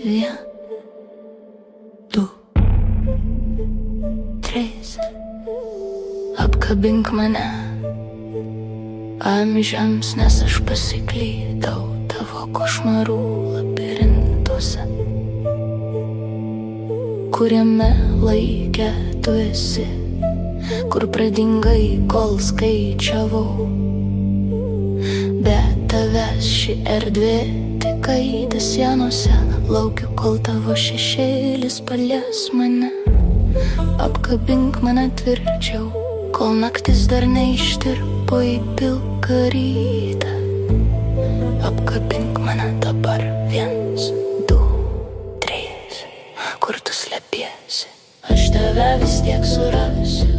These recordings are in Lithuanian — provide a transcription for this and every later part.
Vien, du, trys. Apkabink mane amžiams, nes aš pasiklydau tavo košmarų labirintuose, kuriame laike tu esi, kur pradingai, kol skaičiavau. Be tavęs ši erdvė tik aida sienose, laukiu, kol tavo šešėlis palies mane. Apkabink mane tvirčiau, kol naktis dar neištirpo į pilką rytą. Apkabink mane dabar, 1, 2, 3. Kur tu slepiesi? Aš tave vis tiek surasiu.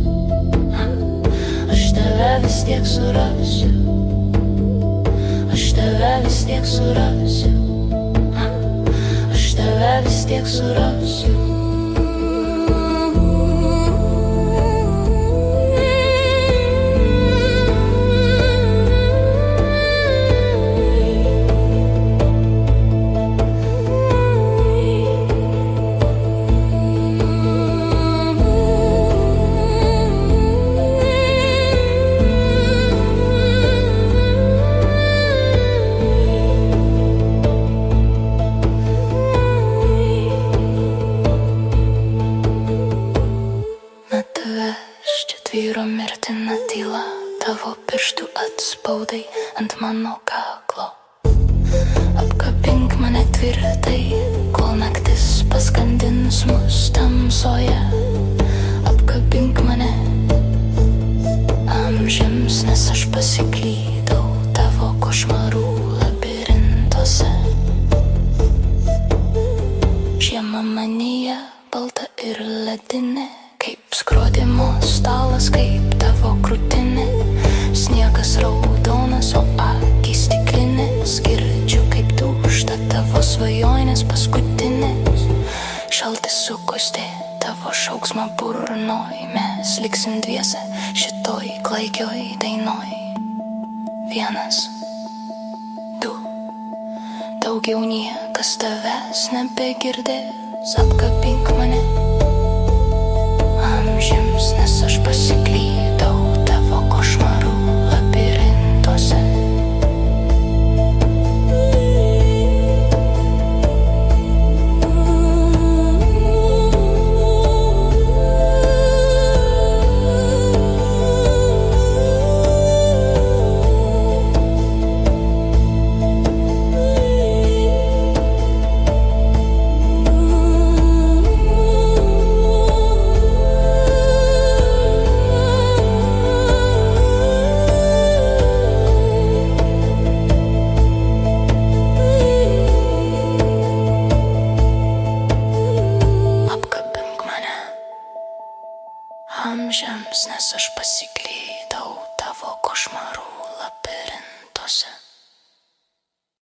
Aš tave vis tiek surasiu. Aš tave vis tiek surasiu. Aš tave vis tiek surasiu. Tvyro mirtina tyla, tavo pirštų atspaudai ant mano kaklo. Apkabink mane tvirtai, kol naktis paskandins mus tamsoje. Apkabink mane amžiams, nes aš pasiklydau tavo košmarų labirintuose. Žiema manyje balta ir ledinė, kaip skrodimo stalas, kaip tavo krūtinė. Sniegas raudonas, o akys stiklinės. Girdžiu, kaip dūžta tavo svajonės paskutinės. Šaltis sukostė tavo šauksmą burnoj. Mes liksim dviese šitoj klaikioj dainoj. 1, 2. Daugiau niekas tavęs nebegirdės. Apkabink mane amžiams, nes aš pasiklydau tavo košmarų labirintuose. Amžiams, nes aš pasiklydau tavo košmarų